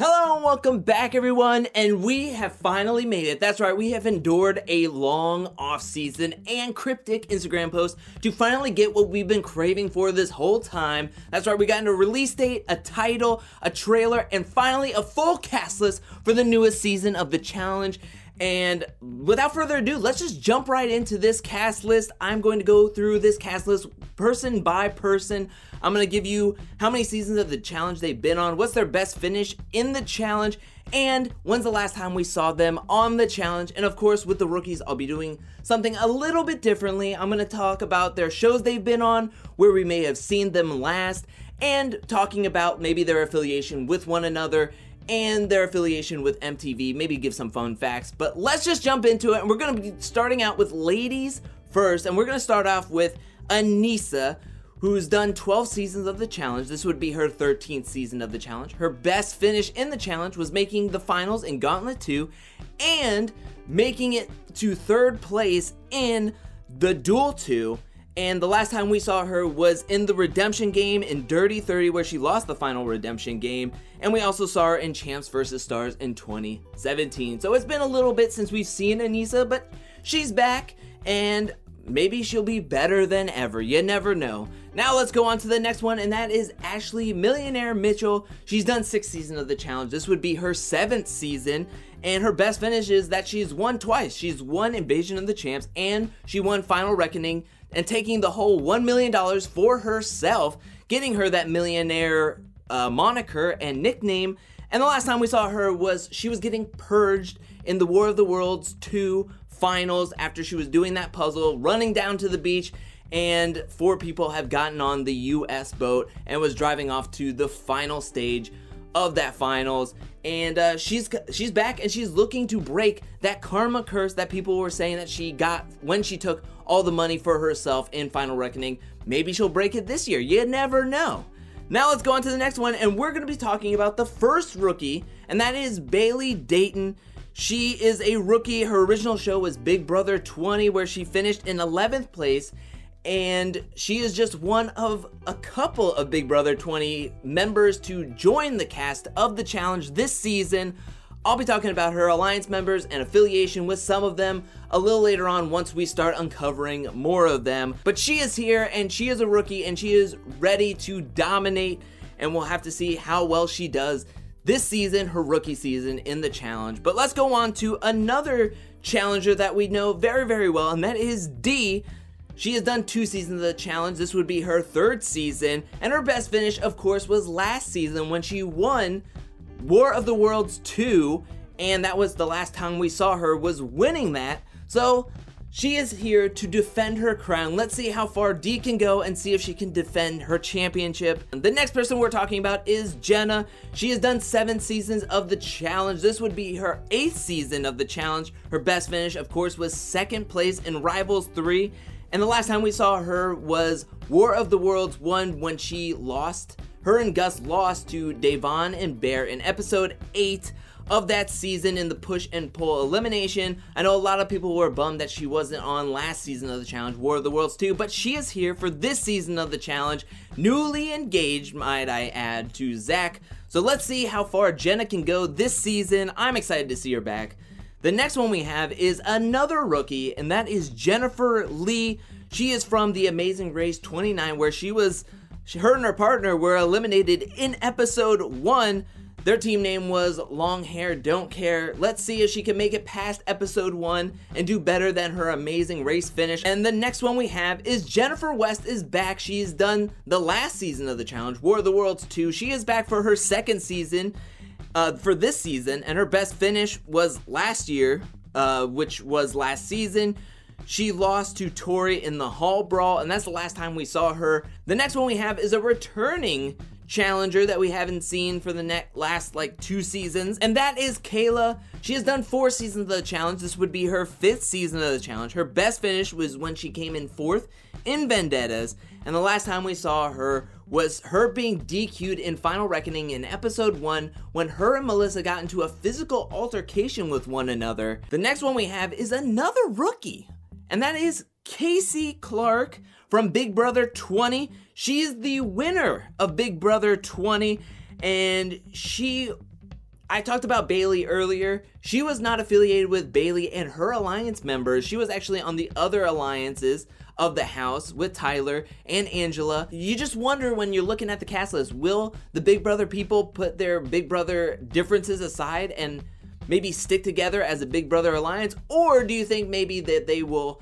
Hello and welcome back everyone, and we have finally made it. That's right, we have endured a long off season and cryptic Instagram post to finally get what we've been craving for this whole time. That's right, we got a release date, a title, a trailer, and finally a full cast list for the newest season of the challenge. And without further ado, let's just jump right into this cast list. I'm going to go through this cast list person by person. I'm going to give you how many seasons of the challenge they've been on, what's their best finish in the challenge, and when's the last time we saw them on the challenge. And of course, with the rookies, I'll be doing something a little bit differently. I'm going to talk about their shows they've been on, where we may have seen them last, and talking about maybe their affiliation with one another and their affiliation with MTV, maybe give some fun facts. But let's just jump into it, and we're going to be starting out with ladies first, and we're going to start off with Aneesa, who's done 12 seasons of the challenge. This would be her 13th season of the challenge. Her best finish in the challenge was making the finals in Gauntlet 2 and making it to 3rd place in the Duel 2. And the last time we saw her was in the redemption game in Dirty 30, where she lost the final redemption game. And we also saw her in Champs vs. Stars in 2017. So it's been a little bit since we've seen Aneesa, but she's back, and maybe she'll be better than ever. You never know. Now let's go on to the next one, and that is Ashley Millionaire Mitchell. She's done 6 seasons of the challenge. This would be her 7th season, and her best finish is that she's won twice. She's won Invasion of the Champs, and she won Final Reckoning, and taking the whole $1 million for herself, getting her that millionaire moniker and nickname. And the last time we saw her was she was getting purged in the War of the Worlds 2 finals after she was doing that puzzle, running down to the beach, and 4 people have gotten on the US boat and was driving off to the final stage of that finals. And she's back, and she's looking to break that karma curse that people were saying that she got when she took all the money for herself in Final Reckoning. Maybe she'll break it this year. You never know. Now let's go on to the next one, and we're going to be talking about the first rookie, and that is Bailey Dayton. She is a rookie. Her original show was Big Brother 20, where she finished in 11th place, and she is just one of a couple of Big Brother 20 members to join the cast of the challenge this season. I'll be talking about her alliance members and affiliation with some of them a little later on once we start uncovering more of them. But she is here, and she is a rookie, and she is ready to dominate, and we'll have to see how well she does this season, her rookie season in the challenge. But let's go on to another challenger that we know very, very well, and that is Dee. She has done 2 seasons of the challenge. This would be her 3rd season, and her best finish, of course, was last season when she won War of the Worlds 2, and that was the last time we saw her was winning that. So she is here to defend her crown. Let's see how far Dee can go and see if she can defend her championship. The next person we're talking about is Jenna. She has done 7 seasons of the challenge. This would be her 8th season of the challenge. Her best finish, of course, was 2nd place in Rivals 3. And the last time we saw her was War of the Worlds 1, when she lost. Her and Gus lost to Devon and Bear in episode 8 of that season in the push and pull elimination. I know a lot of people were bummed that she wasn't on last season of the challenge, War of the Worlds 2, but she is here for this season of the challenge, newly engaged, might I add, to Zach. So let's see how far Jenna can go this season. I'm excited to see her back. The next one we have is another rookie, and that is Jennifer Lee. She is from The Amazing Race 29, where her and her partner were eliminated in episode 1. Their team name was Long Hair Don't Care. Let's see if she can make it past episode 1 and do better than her Amazing Race finish. And the next one we have is Jennifer West is back. She's done the last season of the challenge, War of the Worlds 2. She is back for her 2nd season. For this season, and her best finish was last year, which was last season. She lost to Tori in the Hall Brawl, and that's the last time we saw her. The next one we have is a returning challenger that we haven't seen for the last 2 seasons, and that is Kayla. She has done 4 seasons of the challenge. This would be her 5th season of the challenge. Her best finish was when she came in 4th in Vendettas, and the last time we saw her was her being DQ'd in Final Reckoning in episode 1 when her and Melissa got into a physical altercation with one another. The next one we have is another rookie, and that is Casey Clark from Big Brother 20. She is the winner of Big Brother 20, and she I talked about Bayley earlier. She was not affiliated with Bayley and her alliance members. She was actually on the other alliances of the house with Tyler and Angela. You just wonder when you're looking at the cast list, will the Big Brother people put their Big Brother differences aside and maybe stick together as a Big Brother alliance? Or do you think maybe that they will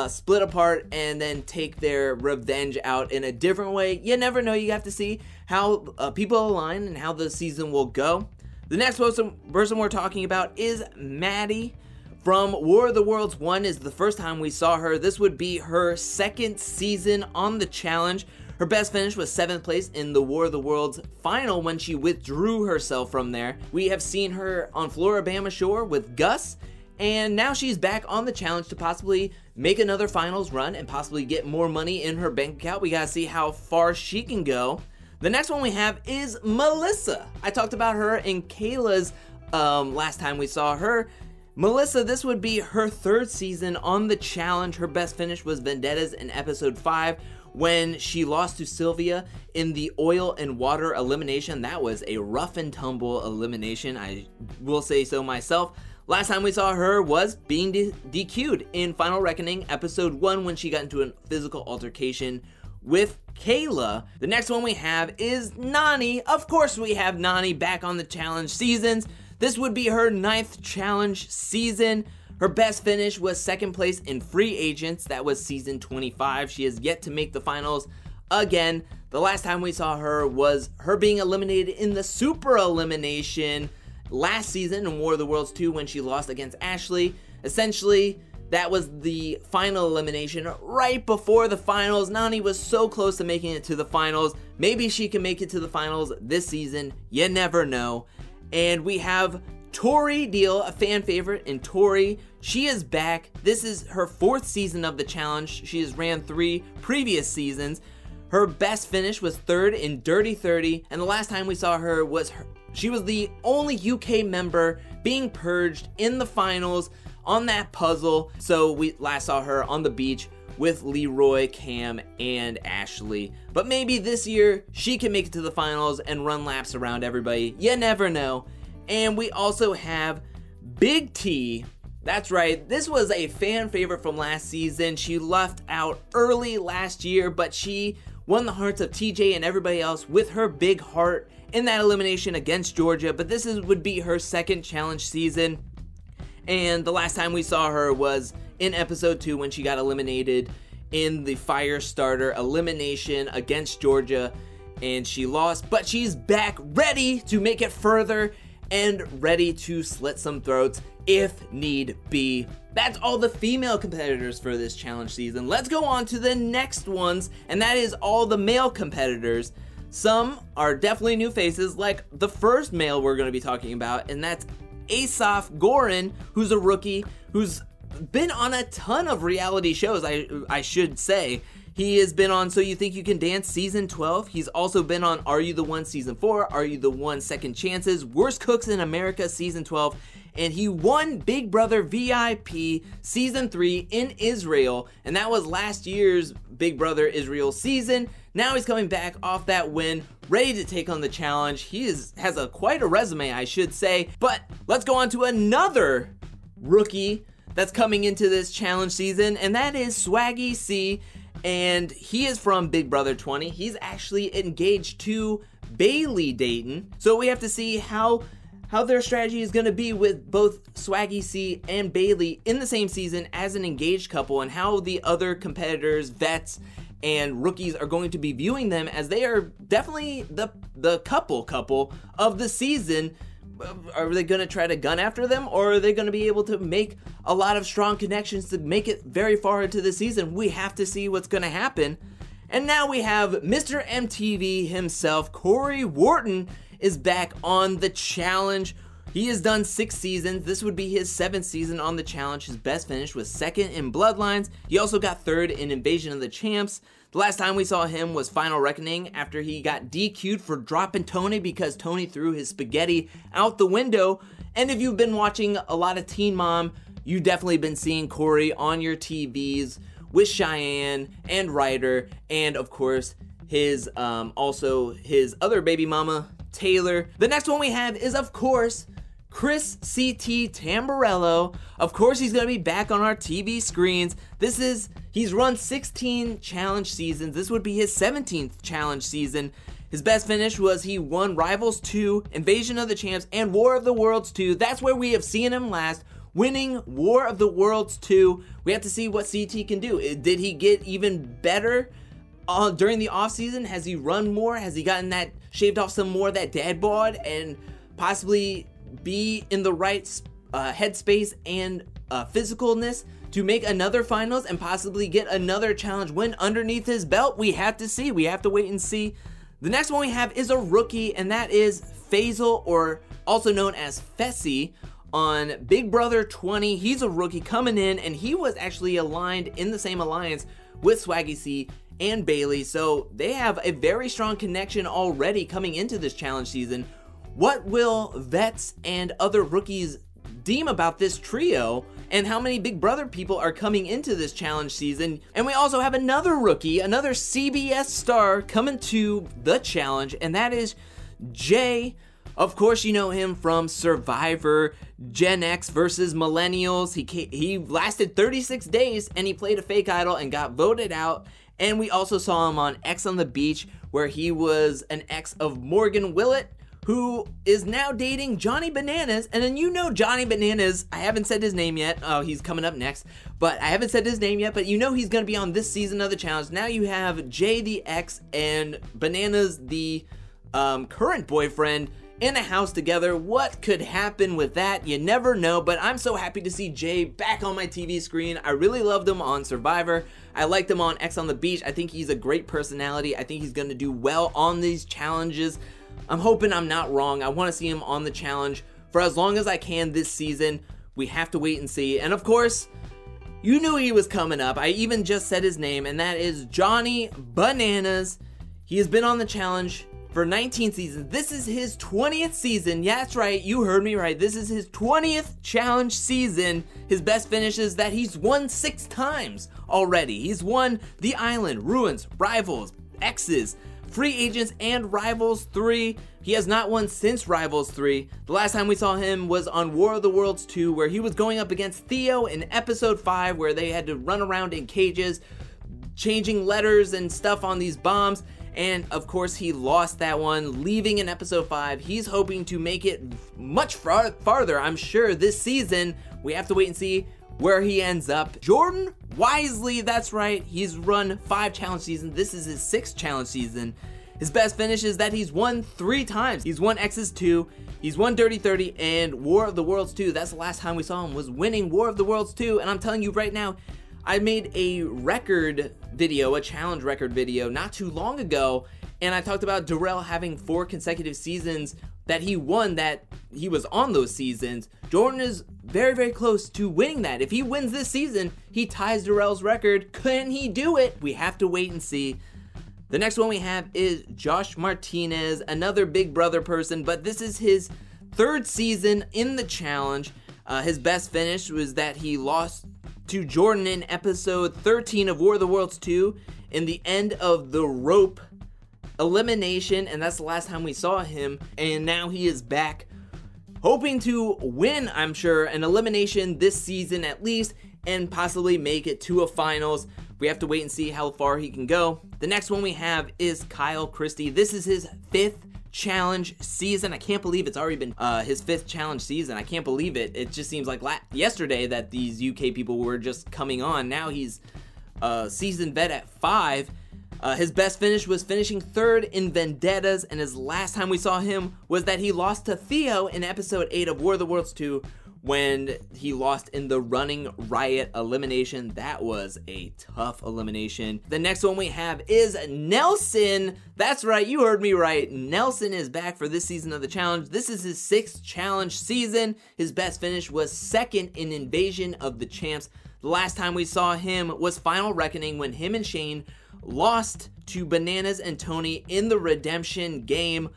split apart and then take their revenge out in a different way? You never know. You have to see how people align and how the season will go. The next person we're talking about is Maddie from War of the Worlds 1. Is the first time we saw her. This would be her second season on the challenge. Her best finish was 7th place in the War of the Worlds final when she withdrew herself from there. We have seen her on Floribama Shore with Gus, and now she's back on the challenge to possibly make another finals run and possibly get more money in her bank account. We gotta see how far she can go. The next one we have is Melissa. I talked about her in Kayla's last time we saw her. Melissa, this would be her 3rd season on the challenge. Her best finish was Vendettas in episode 5 when she lost to Sylvia in the oil and water elimination. That was a rough and tumble elimination, I will say so myself. Last time we saw her was being DQ'd in Final Reckoning episode 1 when she got into a physical altercation with Kayla. The next one we have is Nany. Of course we have Nany back on the challenge seasons. This would be her 9th challenge season. Her best finish was 2nd place in Free Agents. That was season 25. She has yet to make the finals again. The last time we saw her was her being eliminated in the Super Elimination last season in War of the Worlds 2 when she lost against Ashley. Essentially, that was the final elimination right before the finals. Nany was so close to making it to the finals. Maybe she can make it to the finals this season. You never know. And we have Tori Deal, a fan favorite in Tori. She is back. This is her 4th season of the challenge. She has ran 3 previous seasons. Her best finish was 3rd in Dirty 30. And the last time we saw her was she was the only UK member being purged in the finals on that puzzle. So we last saw her on the beach with Leroy, Cam, and Ashley. But maybe this year she can make it to the finals and run laps around everybody. You never know. And we also have Big T. That's right, this was a fan favorite from last season. She left out early last year, but she won the hearts of TJ and everybody else with her big heart in that elimination against Georgia. But this would be her 2nd challenge season. And the last time we saw her was in episode 2 when she got eliminated in the fire starter elimination against Georgia, and she lost, but she's back ready to make it further and ready to slit some throats if need be. That's all the female competitors for this challenge season. Let's go on to the next ones, and that is all the male competitors. Some are definitely new faces, like the first male we're going to be talking about, and that's Asaf Gorin, who's a rookie, who's been on a ton of reality shows, I should say. He has been on So You Think You Can Dance season 12. He's also been on Are You the One season 4, Are You the One Second Chances, Worst Cooks in America season 12, and he won Big Brother VIP season 3 in Israel, and that was last year's Big Brother Israel season. Now he's coming back off that win, ready to take on the challenge. He has quite a resume, I should say. But let's go on to another rookie that's coming into this challenge season, and that is Swaggy C, and he is from Big Brother 20. He's actually engaged to Bailey Dayton, so we have to see how their strategy is going to be with both Swaggy C and Bailey in the same season as an engaged couple, and how the other competitors, vets, and rookies are going to be viewing them, as they are definitely the couple of the season. Are they going to try to gun after them, or are they going to be able to make a lot of strong connections to make it very far into the season? We have to see what's going to happen. And now we have Mr. MTV himself, Corey Wharton, is back on the challenge. He has done 6 seasons. This would be his 7th season on the challenge. His best finish was 2nd in Bloodlines. He also got 3rd in Invasion of the Champs. The last time we saw him was Final Reckoning, after he got DQ'd for dropping Tony because Tony threw his spaghetti out the window. And if you've been watching a lot of Teen Mom, you've definitely been seeing Corey on your TVs with Cheyenne and Ryder, and of course his also his other baby mama, Taylor. The next one we have is, of course, Chris CT Tamburello. Of course, he's going to be back on our TV screens. He's run 16 challenge seasons. This would be his 17th challenge season. His best finish was he won Rivals 2, Invasion of the Champs, and War of the Worlds 2. That's where we have seen him last, winning War of the Worlds 2. We have to see what CT can do. Did he get even better during the offseason? Has he run more? Has he gotten shaved off some more of that dad bod and possibly be in the right headspace and physicalness to make another finals and possibly get another challenge win underneath his belt? We have to see. We have to wait and see. The next one we have is a rookie, and that is Faisal, or also known as Fessy, on Big Brother 20. He's a rookie coming in, and he was actually aligned in the same alliance with Swaggy C and Bailey, so they have a very strong connection already coming into this challenge season. What will vets and other rookies deem about this trio, and how many Big Brother people are coming into this challenge season? And we also have another rookie, another CBS star coming to the challenge, and that is Jay. Of course, you know him from Survivor, Gen X versus Millennials. He lasted 36 days and he played a fake idol and got voted out. And we also saw him on X on the Beach, where he was an ex of Morgan Willett, who is now dating Johnny Bananas. And then you know Johnny Bananas, I haven't said his name yet. Oh, he's coming up next. But I haven't said his name yet, but you know he's going to be on this season of the challenge. Now you have Jay the ex and Bananas the current boyfriend in a house together. What could happen with that? You never know, but I'm so happy to see Jay back on my TV screen. I really loved him on Survivor. I liked him on X on the Beach. I think he's a great personality. I think he's going to do well on these challenges. I'm hoping I'm not wrong. I want to see him on the challenge for as long as I can this season. We have to wait and see. And of course, you knew he was coming up. I even just said his name, and that is Johnny Bananas. He has been on the challenge for 19 seasons. This is his 20th season. Yeah, that's right. You heard me right. This is his 20th challenge season. His best finish is that he's won 6 times already. He's won The Island, Ruins, Rivals, X's, Free Agents, and Rivals 3. He has not won since Rivals 3. The last time we saw him was on War of the Worlds 2, where he was going up against Theo in episode 5, where they had to run around in cages, changing letters and stuff on these bombs. And of course, he lost that one, leaving in episode 5. He's hoping to make it much farther, I'm sure, this season. We have to wait and see where he ends up. Jordan Wisely, that's right. He's run 5 challenge seasons. This is his 6th challenge season. His best finish is that he's won 3 times. He's won X's 2, he's won Dirty 30, and War of the Worlds 2. That's the last time we saw him, was winning War of the Worlds 2. And I'm telling you right now, I made a record video, a challenge record video, not too long ago, and I talked about Darrell having 4 consecutive seasons that he won, that he was on those seasons. Jordan is very, very close to winning that. If he wins this season, he ties Darrell's record. Can he do it? We have to wait and see. The next one we have is Josh Martinez, another Big Brother person, but this is his 3rd season in the challenge. His best finish was that he lost to Jordan in episode 13 of War of the Worlds 2 in the end of the rope elimination, and that's the last time we saw him. And now he is back, hoping to win, I'm sure, an elimination this season at least, and possibly make it to a finals. We have to wait and see how far he can go. The next one we have is Kyle Christie. This is his 5th challenge season. I can't believe it's already been his 5th challenge season. I can't believe it. It just seems like yesterday that these UK people were just coming on. Now he's a seasoned vet at 5. His best finish was finishing 3rd in Vendettas, and his last time we saw him was that he lost to Theo in episode 8 of War of the Worlds 2, when he lost in the Running Riot elimination. That was a tough elimination. The next one we have is Nelson. That's right, you heard me right. Nelson is back for this season of the challenge. This is his 6th challenge season. His best finish was 2nd in Invasion of the Champs. The last time we saw him was Final Reckoning, when him and Shane lost to Bananas and Tony in the redemption game.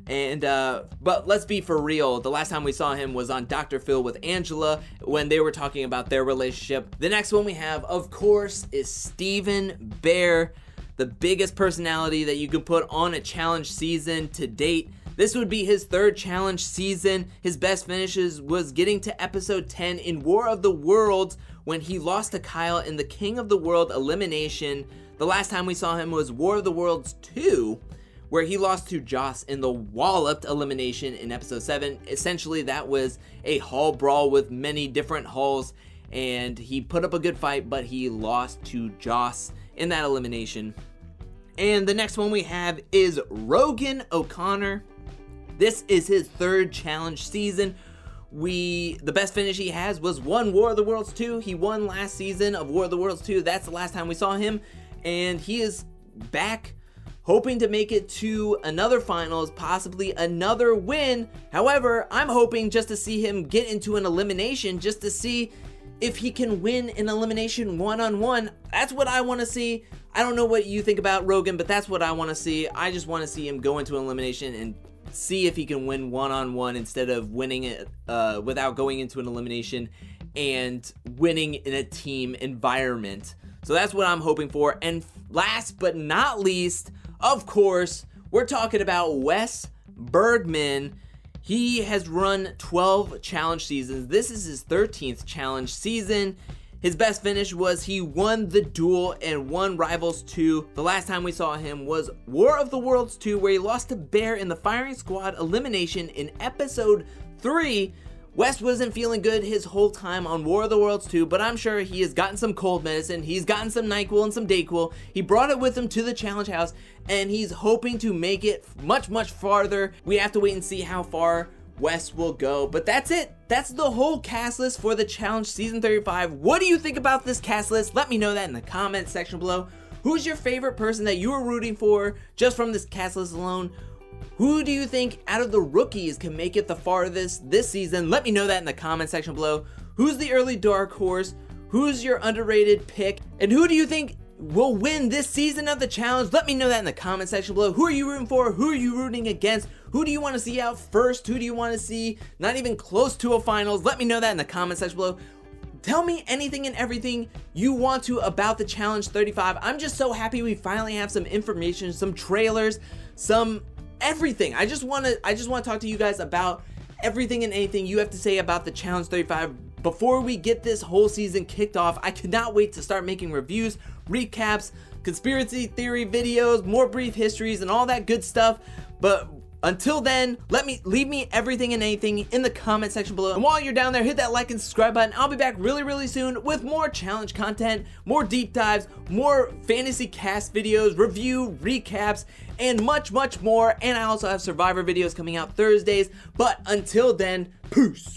And but let's be for real, the last time we saw him was on Dr. Phil with Angela, when they were talking about their relationship. The next one we have, of course, is Stephen Bear, the biggest personality that you could put on a challenge season to date. This would be his third challenge season. His best finishes was getting to episode 10 in War of the Worlds when he lost to Kyle in the King of the World elimination. The last time we saw him was War of the Worlds 2, where he lost to Joss in the Walloped elimination in episode 7. Essentially, that was a hall brawl with many different halls, and he put up a good fight, but he lost to Joss in that elimination. And the next one we have is Rogan O'Connor. This is his third challenge season. The best finish he has was one War of the Worlds 2. He won last season of War of the Worlds 2. That's the last time we saw him. And he is back, hoping to make it to another finals, possibly another win. However, I'm hoping just to see him get into an elimination, just to see if he can win an elimination one-on-one. That's what I want to see. I don't know what you think about Rogan, but that's what I want to see. I just want to see him go into an elimination and see if he can win one-on-one instead of winning it without going into an elimination and winning in a team environment. So that's what I'm hoping for. And last but not least, of course, we're talking about Wes Bergman. He has run 12 challenge seasons. This is his 13th challenge season. His best finish was he won the duel and won Rivals 2. The last time we saw him was War of the Worlds 2, where he lost to Bear in the Firing Squad elimination in episode 3. Wes wasn't feeling good his whole time on War of the Worlds 2, but I'm sure he has gotten some cold medicine. He's gotten some NyQuil and some Dayquil. He brought it with him to the challenge house, and he's hoping to make it much, much farther. We have to wait and see how far Wes will go, but that's it. That's the whole cast list for the challenge season 35. What do you think about this cast list? Let me know that in the comment section below. Who's your favorite person that you were rooting for just from this cast list alone? Who do you think out of the rookies can make it the farthest this season? Let me know that in the comment section below. Who's the early dark horse? Who's your underrated pick? And who do you think will win this season of the challenge? Let me know that in the comment section below. Who are you rooting for? Who are you rooting against? Who do you want to see out first? Who do you want to see not even close to a finals? Let me know that in the comment section below. Tell me anything and everything you want to about the challenge 35. I'm just so happy we finally have some information, some trailers, some everything. I just want to talk to you guys about everything and anything you have to say about the challenge 35 before we get this whole season kicked off. I cannot wait to start making reviews, recaps, conspiracy theory videos, more brief histories, and all that good stuff. But until then, leave me everything and anything in the comment section below. And while you're down there, hit that like and subscribe button. I'll be back really, really soon with more challenge content, more deep dives, more fantasy cast videos, review, recaps, and much, much more. And I also have Survivor videos coming out Thursdays. But until then, peace.